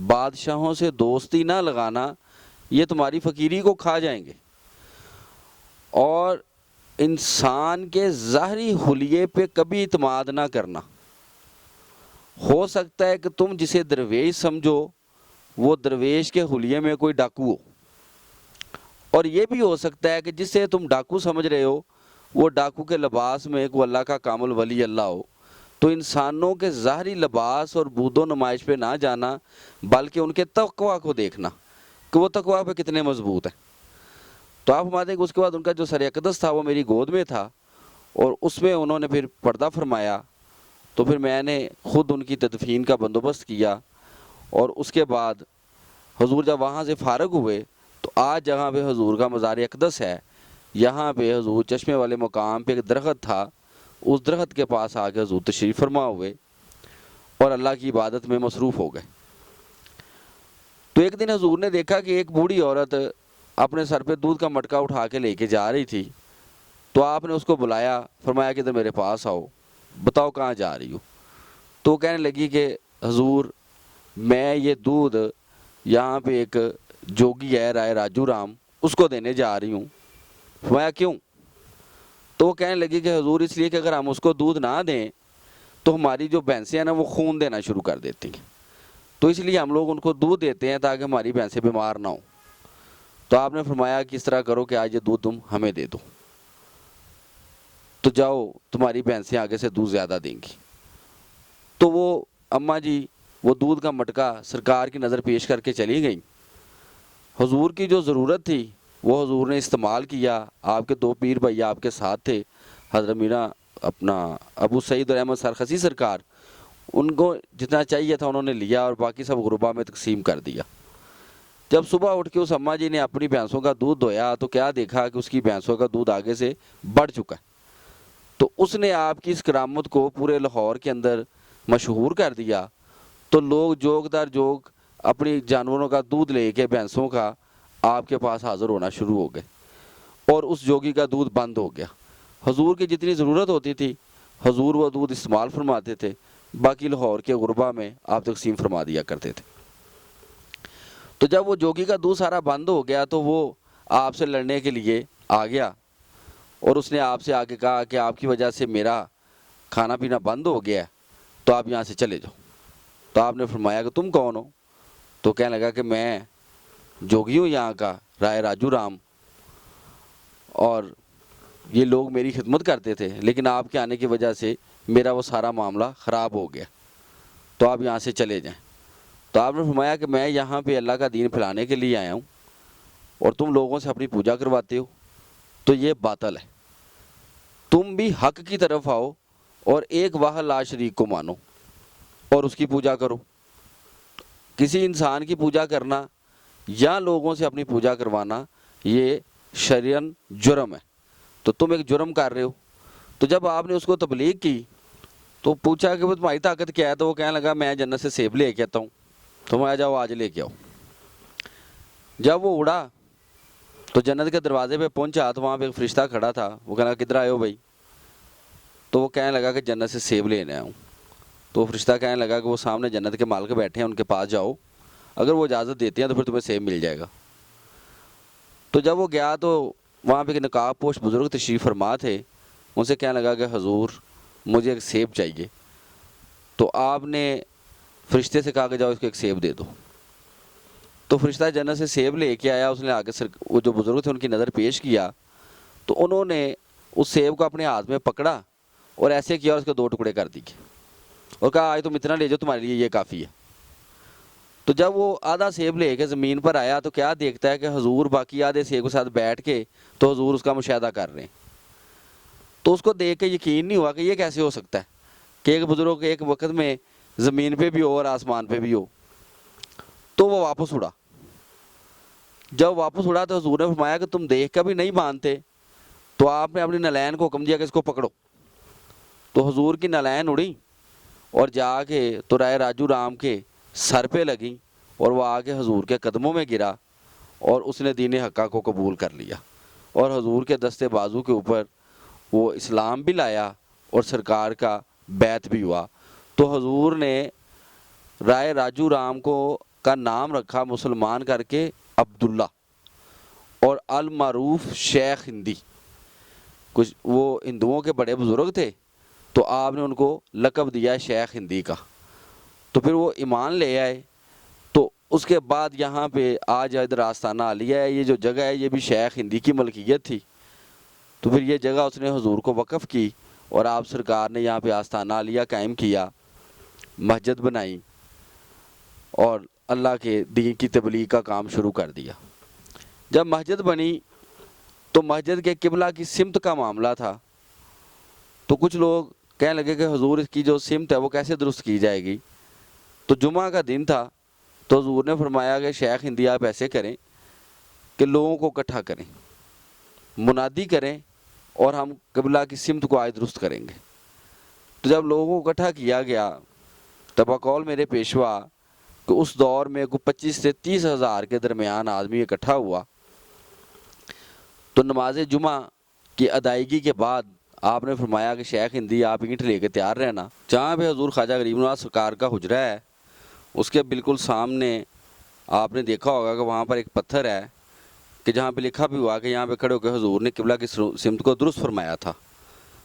بادشاہوں سے دوستی نہ لگانا، یہ تمہاری فقیری کو کھا جائیں گے، اور انسان کے ظاہری حلیے پہ کبھی اعتماد نہ کرنا۔ ہو سکتا ہے کہ تم جسے درویش سمجھو وہ درویش کے حلیے میں کوئی ڈاکو ہو، اور یہ بھی ہو سکتا ہے کہ جسے تم ڈاکو سمجھ رہے ہو وہ ڈاکو کے لباس میں کوئی اللہ کا کامل ولی اللہ ہو۔ تو انسانوں کے ظاہری لباس اور بود و نمائش پہ نہ جانا، بلکہ ان کے تقویٰ کو دیکھنا کہ وہ تقویٰ پہ کتنے مضبوط ہیں۔ تو آپ فرماتے ہیں کہ اس کے بعد ان کا جو سر اقدس تھا وہ میری گود میں تھا، اور اس میں انہوں نے پھر پردہ فرمایا، تو پھر میں نے خود ان کی تدفین کا بندوبست کیا، اور اس کے بعد حضور جب وہاں سے فارغ ہوئے تو آج جہاں پہ حضور کا مزار اقدس ہے، یہاں پہ حضور چشمے والے مقام پہ ایک درخت تھا، اس درخت کے پاس آ کے حضور تشریف فرما ہوئے اور اللہ کی عبادت میں مصروف ہو گئے۔ تو ایک دن حضور نے دیکھا کہ ایک بوڑھی عورت اپنے سر پہ دودھ کا مٹکا اٹھا کے لے کے جا رہی تھی، تو آپ نے اس کو بلایا، فرمایا کہ ادھر میرے پاس آؤ، بتاؤ کہاں جا رہی ہو؟ تو وہ کہنے لگی کہ حضور میں یہ دودھ یہاں پہ ایک جوگی ہے رائے راجو رام، اس کو دینے جا رہی ہوں۔ فرمایا کیوں؟ تو وہ کہنے لگی کہ حضور اس لیے کہ اگر ہم اس کو دودھ نہ دیں تو ہماری جو بھینسیں ہیں نا وہ خون دینا شروع کر دیتی ہیں، تو اس لیے ہم لوگ ان کو دودھ دیتے ہیں تاکہ ہماری بھینسیں بیمار نہ ہوں۔ تو آپ نے فرمایا کہ اس طرح کرو کہ آج یہ دودھ تم ہمیں دے دو، تو جاؤ تمہاری بھینسیں آگے سے دودھ زیادہ دیں گی۔ تو وہ اماں جی وہ دودھ کا مٹکا سرکار کی نظر پیش کر کے چلی گئیں۔ حضور کی جو ضرورت تھی وہ حضور نے استعمال کیا۔ آپ کے دو پیر بھائی آپ کے ساتھ تھے، حضرت میرا اپنا ابو سعید اور احمد سرخسی سرکار، ان کو جتنا چاہیے تھا انہوں نے لیا اور باقی سب غربا میں تقسیم کر دیا۔ جب صبح اٹھ کے اس اماں جی نے اپنی بھینسوں کا دودھ دھویا تو کیا دیکھا کہ اس کی بھینسوں کا دودھ آگے سے بڑھ چکا ہے۔ تو اس نے آپ کی اس کرامت کو پورے لاہور کے اندر مشہور کر دیا، تو لوگ جوگ در جوگ اپنی جانوروں کا دودھ لے کے بھینسوں کا آپ کے پاس حاضر ہونا شروع ہو گئے، اور اس جوگی کا دودھ بند ہو گیا۔ حضور کی جتنی ضرورت ہوتی تھی حضور وہ دودھ استعمال فرماتے تھے، باقی لاہور کے غربا میں آپ تقسیم فرما دیا کرتے تھے۔ تو جب وہ جوگی کا دودھ سارا بند ہو گیا تو وہ آپ سے لڑنے کے لیے آ گیا، اور اس نے آپ سے آ کے کہا کہ آپ کی وجہ سے میرا کھانا پینا بند ہو گیا ہے، تو آپ یہاں سے چلے جاؤ۔ تو آپ نے فرمایا کہ تم کون ہو؟ تو کہنے لگا کہ میں جوگی ہوں یہاں کا رائے راجو رام، اور یہ لوگ میری خدمت کرتے تھے، لیکن آپ کے آنے کی وجہ سے میرا وہ سارا معاملہ خراب ہو گیا، تو آپ یہاں سے چلے جائیں۔ تو آپ نے فرمایا کہ میں یہاں پہ اللہ کا دین پھیلانے کے لیے آیا ہوں، اور تم لوگوں سے اپنی پوجا کرواتے ہو، تو یہ باطل ہے۔ تم بھی حق کی طرف آؤ اور ایک واحد لا شریک کو مانو اور اس کی پوجا کرو۔ کسی انسان کی پوجا کرنا یا لوگوں سے اپنی پوجا کروانا یہ شرعاً جرم ہے، تو تم ایک جرم کر رہے ہو۔ تو جب آپ نے اس کو تبلیغ کی تو پوچھا کہ وہ تمہاری طاقت کیا ہے؟ تو وہ کہنے لگا میں جنت سے سیب لے کے آتا ہوں، تم آ جاؤ آج لے کے آؤ۔ جب وہ اڑا تو جنت کے دروازے پہ پہنچا تو وہاں پہ ایک فرشتہ کھڑا تھا، وہ کہنے لگا کدھر آئے ہو بھائی؟ تو وہ کہنے لگا کہ جنت سے سیب لینے آیا ہوں۔ تو فرشتہ کہنے لگا کہ وہ سامنے جنت کے مالک بیٹھے ہیں، ان کے پاس جاؤ، اگر وہ اجازت دیتے ہیں تو پھر تمہیں سیب مل جائے گا۔ تو جب وہ گیا تو وہاں پہ ایک نقاب پوش بزرگ تشریف فرما تھے، ان سے کہنے لگا کہ حضور مجھے ایک سیب چاہیے۔ تو آپ نے فرشتے سے کہا کہ جاؤ اس کو ایک سیب دے دو۔ تو فرشتہ جنت سے سیب لے کے آیا، اس نے آگے وہ جو بزرگ تھے ان کی نظر پیش کیا، تو انہوں نے اس سیب کو اپنے ہاتھ میں پکڑا اور ایسے کیا اور اس کے دو ٹکڑے کر دیے اور کہا آج تم اتنا لے جاؤ، تمہارے لیے یہ کافی ہے۔ تو جب وہ آدھا سیب لے کے زمین پر آیا تو کیا دیکھتا ہے کہ حضور باقی آدھے سیب کے ساتھ بیٹھ کے تو حضور اس کا مشاہدہ کر رہے ہیں۔ تو اس کو دیکھ کے یقین نہیں ہوا کہ یہ کیسے ہو سکتا ہے کہ ایک بزرگ ایک وقت میں زمین پہ بھی ہو اور آسمان پہ بھی ہو۔ تو وہ واپس اڑا۔ جب واپس اڑا تو حضور نے فرمایا کہ تم دیکھ کر بھی نہیں مانتے، تو آپ نے اپنی نالین کو حکم دیا کہ اس کو پکڑو۔ تو حضور کی نالین اڑی اور جا کے تو رائے راجو رام کے سر پہ لگیں، اور وہ آ کے حضور کے قدموں میں گرا اور اس نے دین حقہ کو قبول کر لیا، اور حضور کے دستے بازو کے اوپر وہ اسلام بھی لایا اور سرکار کا بیعت بھی ہوا۔ تو حضور نے رائے راجو رام کو کا نام رکھا مسلمان کر کے عبداللہ، اور المعروف شیخ ہندی، کچھ وہ ہندوؤں کے بڑے بزرگ تھے تو آپ نے ان کو لقب دیا شیخ ہندی کا۔ تو پھر وہ ایمان لے آئے، تو اس کے بعد یہاں پہ آج ادھر آستانہ عالیہ ہے، یہ جو جگہ ہے یہ بھی شیخ ہندی کی ملکیت تھی۔ تو پھر یہ جگہ اس نے حضور کو وقف کی اور آپ سرکار نے یہاں پہ آستانہ عالیہ قائم کیا، مسجد بنائی اور اللہ کے دین کی تبلیغ کا کام شروع کر دیا۔ جب مسجد بنی تو مسجد کے قبلہ کی سمت کا معاملہ تھا، تو کچھ لوگ کہنے لگے کہ حضور اس کی جو سمت ہے وہ کیسے درست کی جائے گی۔ تو جمعہ کا دن تھا، تو حضور نے فرمایا کہ شیخ ہندی آپ ایسے کریں کہ لوگوں کو اکٹھا کریں، منادی کریں اور ہم قبلہ کی سمت کو آج درست کریں گے۔ تو جب لوگوں کو اکٹھا کیا گیا تب بقول میرے پیشوا کہ اس دور میں کوئی 25 سے 30 ہزار کے درمیان آدمی اکٹھا ہوا۔ تو نماز جمعہ کی ادائیگی کے بعد آپ نے فرمایا کہ شیخ ہندی آپ اینٹ لے کے تیار رہنا۔ جہاں پہ حضور خواجہ غریب نواز سرکار کا حجرہ ہے اس کے بالکل سامنے آپ نے دیکھا ہوگا کہ وہاں پر ایک پتھر ہے کہ جہاں پہ لکھا بھی ہوا کہ یہاں پہ کھڑے ہو کے حضور نے قبلہ کی سمت کو درست فرمایا تھا۔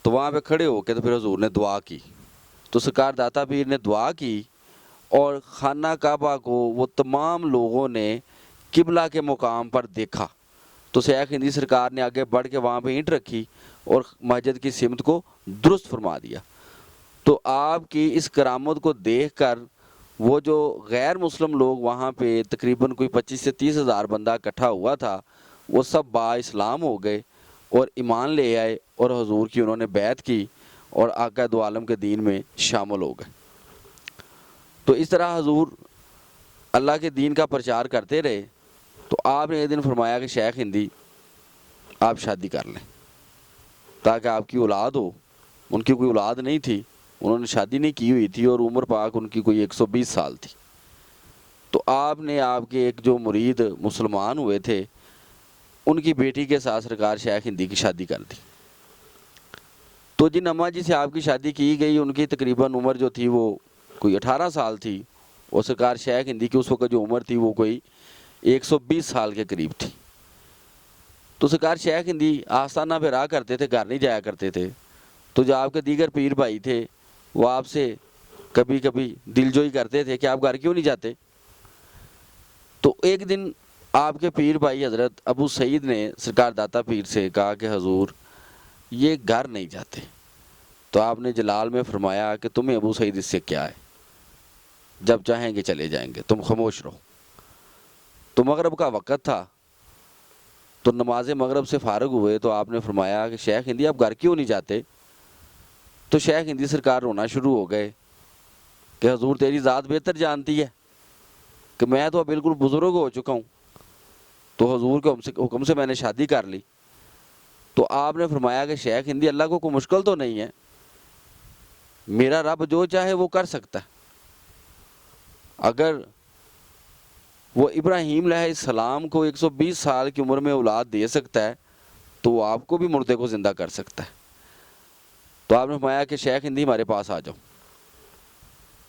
تو وہاں پہ کھڑے ہو کے تو پھر حضور نے دعا کی، تو سرکار داتا پیر نے دعا کی اور خانہ کعبہ کو وہ تمام لوگوں نے قبلہ کے مقام پر دیکھا۔ تو شیخ ہندی سرکار نے آگے بڑھ کے وہاں پہ اینٹ رکھی اور مسجد کی سمت کو درست فرما دیا۔ تو آپ کی اس کرامت کو دیکھ کر وہ جو غیر مسلم لوگ وہاں پہ تقریباً کوئی 25 سے 30 ہزار بندہ اکٹھا ہوا تھا، وہ سب با اسلام ہو گئے اور ایمان لے آئے اور حضور کی انہوں نے بیعت کی اور آقا دو عالم کے دین میں شامل ہو گئے۔ تو اس طرح حضور اللہ کے دین کا پرچار کرتے رہے۔ تو آپ نے ایک دن فرمایا کہ شیخ ہندی آپ شادی کر لیں تاکہ آپ کی اولاد ہو۔ ان کی کوئی اولاد نہیں تھی، انہوں نے شادی نہیں کی ہوئی تھی اور عمر پاک ان کی کوئی 120 سال تھی۔ تو آپ نے آپ کے ایک جو مرید مسلمان ہوئے تھے ان کی بیٹی کے ساتھ سرکار شیخ ہندی کی شادی کر دی۔ تو جن اماں جی سے آپ کی شادی کی گئی ان کی تقریباً عمر جو تھی وہ کوئی 18 سال تھی، اور سرکار شیخ ہندی کی اس وقت جو عمر تھی وہ کوئی 120 سال کے قریب تھی۔ تو سرکار شیخ ہندی آستانہ پہ رہا کرتے تھے، گھر نہیں جایا کرتے تھے۔ تو جو آپ کے دیگر پیر بھائی تھے وہ آپ سے کبھی کبھی دل جوئی کرتے تھے کہ آپ گھر کیوں نہیں جاتے۔ تو ایک دن آپ کے پیر بھائی حضرت ابو سعید نے سرکار داتا پیر سے کہا کہ حضور یہ گھر نہیں جاتے۔ تو آپ نے جلال میں فرمایا کہ تمہیں ابو سعید اس سے کیا ہے، جب چاہیں گے چلے جائیں گے، تم خاموش رہو۔ تو مغرب کا وقت تھا، تو نماز مغرب سے فارغ ہوئے تو آپ نے فرمایا کہ شیخ ہندی آپ گھر کیوں نہیں جاتے۔ تو شیخ ہندی سرکار رونا شروع ہو گئے کہ حضور تیری ذات بہتر جانتی ہے کہ میں تو بالکل بزرگ ہو چکا ہوں، تو حضور کے حکم سے میں نے شادی کر لی۔ تو آپ نے فرمایا کہ شیخ ہندی اللہ کو کوئی مشکل تو نہیں ہے، میرا رب جو چاہے وہ کر سکتا ہے۔ اگر وہ ابراہیم علیہ السلام کو 120 سال کی عمر میں اولاد دے سکتا ہے تو وہ آپ کو بھی مردے کو زندہ کر سکتا ہے۔ تو آپ نے فرمایا کہ شیخ ہندی ہمارے پاس آ جاؤ۔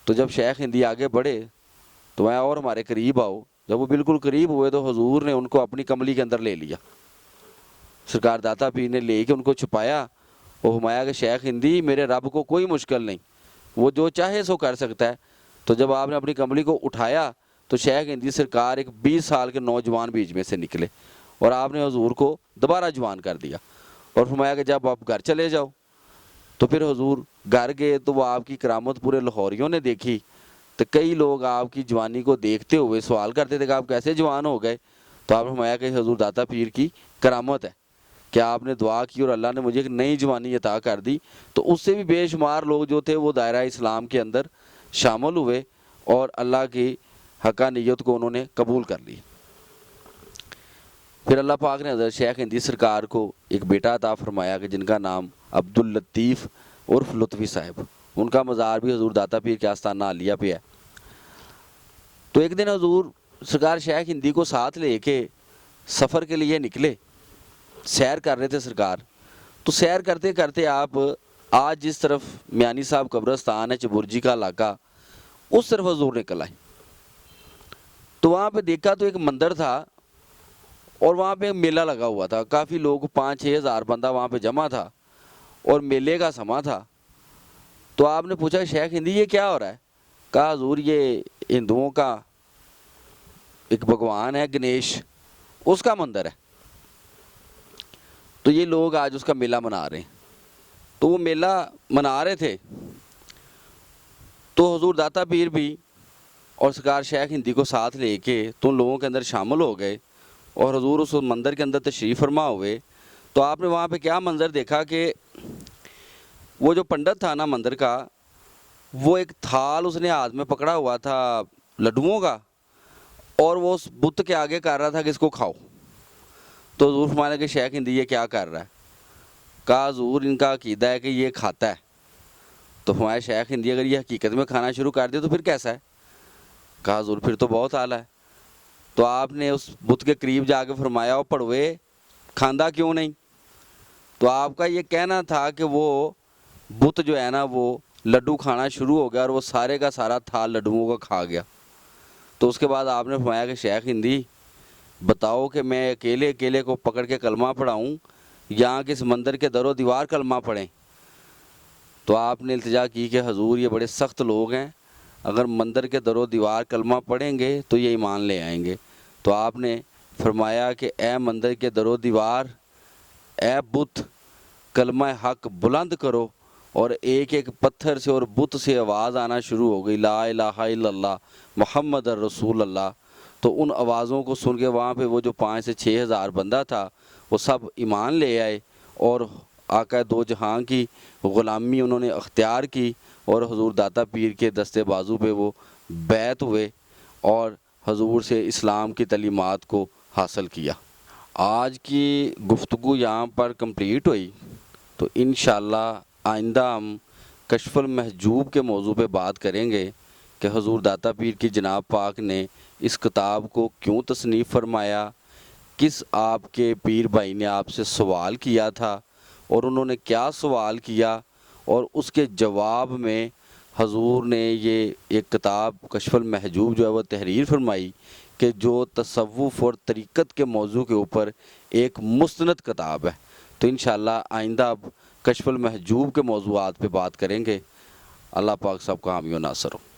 تو جب شیخ ہندی آگے بڑھے تو میں اور ہمارے قریب آؤ۔ جب وہ بالکل قریب ہوئے تو حضور نے ان کو اپنی کملی کے اندر لے لیا، سرکار داتا پیر نے لے کے ان کو چھپایا اور فرمایا کہ شیخ ہندی میرے رب کو کوئی مشکل نہیں، وہ جو چاہے سو کر سکتا ہے۔ تو جب آپ نے اپنی کملی کو اٹھایا تو شیخ ہندی سرکار ایک 20 سال کے نوجوان بیچ میں سے نکلے اور آپ نے حضور کو دوبارہ جوان کر دیا اور فرمایا کہ جب آپ گھر چلے جاؤ۔ تو پھر حضور گھر گئے تو وہ آپ کی کرامت پورے لاہوریوں نے دیکھی۔ تو کئی لوگ آپ کی جوانی کو دیکھتے ہوئے سوال کرتے تھے کہ آپ کیسے جوان ہو گئے۔ تو آپ نے فرمایا کہ حضور داتا پیر کی کرامت ہے کہ آپ نے دعا کی اور اللہ نے مجھے ایک نئی جوانی عطا کر دی۔ تو اس سے بھی بے شمار لوگ جو تھے وہ دائرہ اسلام کے اندر شامل ہوئے اور اللہ کی حقانیت کو انہوں نے قبول کر لی۔ پھر اللہ پاک نے حضرت شیخ ہندی سرکار کو ایک بیٹا عطا فرمایا کہ جن کا نام عبداللطیف عرف لطفی صاحب، ان کا مزار بھی حضور داتا پیر کے آستانہ عالیہ پہ ہے۔ تو ایک دن حضور سرکار شیخ ہندی کو ساتھ لے کے سفر کے لیے نکلے، سیر کر رہے تھے سرکار۔ تو سیر کرتے کرتے آپ آج جس طرف میانی صاحب قبرستان ہے چبرجی کا علاقہ، اس طرف حضور نکل آئے۔ تو وہاں پہ دیکھا تو ایک مندر تھا اور وہاں پہ ایک میلہ لگا ہوا تھا، کافی لوگ 5-6 ہزار بندہ وہاں پہ جمع تھا اور میلے کا سما تھا۔ تو آپ نے پوچھا شیخ ہندی یہ کیا ہو رہا ہے؟ کہا حضور یہ ہندوؤں کا ایک بھگوان ہے گنیش، اس کا مندر ہے، تو یہ لوگ آج اس کا میلہ منا رہے ہیں۔ تو وہ میلہ منا رہے تھے تو حضور داتا پیر بھی اور سرکار شیخ ہندی کو ساتھ لے کے تو ان لوگوں کے اندر شامل ہو گئے اور حضور اس مندر کے اندر تشریف فرما ہوئے۔ تو آپ نے وہاں پہ کیا منظر دیکھا کہ وہ جو پنڈت تھا نا مندر کا، وہ ایک تھال اس نے ہاتھ میں پکڑا ہوا تھا لڈوؤں کا، اور وہ اس بت کے آگے کر رہا تھا کہ اس کو کھاؤ۔ تو حضور فرمانے کہ شیخ ہندی یہ کیا کر رہا ہے؟ کہا حضور ان کا عقیدہ ہے کہ یہ کھاتا ہے۔ تو فرمایا شیخ ہندی اگر یہ حقیقت میں کھانا شروع کر دے تو پھر کیسا ہے؟ کہا حضور پھر تو بہت اعلیٰ ہے۔ تو آپ نے اس بت کے قریب جا کے فرمایا وہ پڑوے کھاندہ کیوں نہیں؟ تو آپ کا یہ کہنا تھا کہ وہ بت جو ہے نا وہ لڈو کھانا شروع ہو گیا اور وہ سارے کا سارا تھال لڈوؤں کا کھا گیا۔ تو اس کے بعد آپ نے فرمایا کہ شیخ ہندی بتاؤ کہ میں اکیلے کو پکڑ کے کلمہ پڑھاؤں یا کس مندر کے در و دیوار کلمہ پڑھیں؟ تو آپ نے التجا کی کہ حضور یہ بڑے سخت لوگ ہیں، اگر مندر کے در و دیوار کلمہ پڑھیں گے تو یہ ایمان لے آئیں گے۔ تو آپ نے فرمایا کہ اے مندر کے در و دیوار، اے بت، کلمہ حق بلند کرو، اور ایک ایک پتھر سے اور بت سے آواز آنا شروع ہو گئی، لا الہ الا اللہ محمد الرسول اللہ۔ تو ان آوازوں کو سن کے وہاں پہ وہ جو 5 سے 6 ہزار بندہ تھا وہ سب ایمان لے آئے اور آقا دو جہاں کی غلامی انہوں نے اختیار کی، اور حضور داتا پیر کے دستے بازو پہ وہ بیعت ہوئے اور حضور سے اسلام کی تعلیمات کو حاصل کیا۔ آج کی گفتگو یہاں پر کمپلیٹ ہوئی، تو انشاءاللہ آئندہ ہم کشف المحجوب کے موضوع پہ بات کریں گے کہ حضور داتا پیر کی جناب پاک نے اس کتاب کو کیوں تصنیف فرمایا، کس آپ کے پیر بھائی نے آپ سے سوال کیا تھا اور انہوں نے کیا سوال کیا، اور اس کے جواب میں حضور نے یہ ایک کتاب کشف المحجوب جو ہے وہ تحریر فرمائی کہ جو تصوف اور طریقت کے موضوع کے اوپر ایک مستند کتاب ہے۔ تو انشاءاللہ آئندہ اب کشف المحجوب کے موضوعات پہ بات کریں گے۔ اللہ پاک سب کا حامی و ناصر ہو۔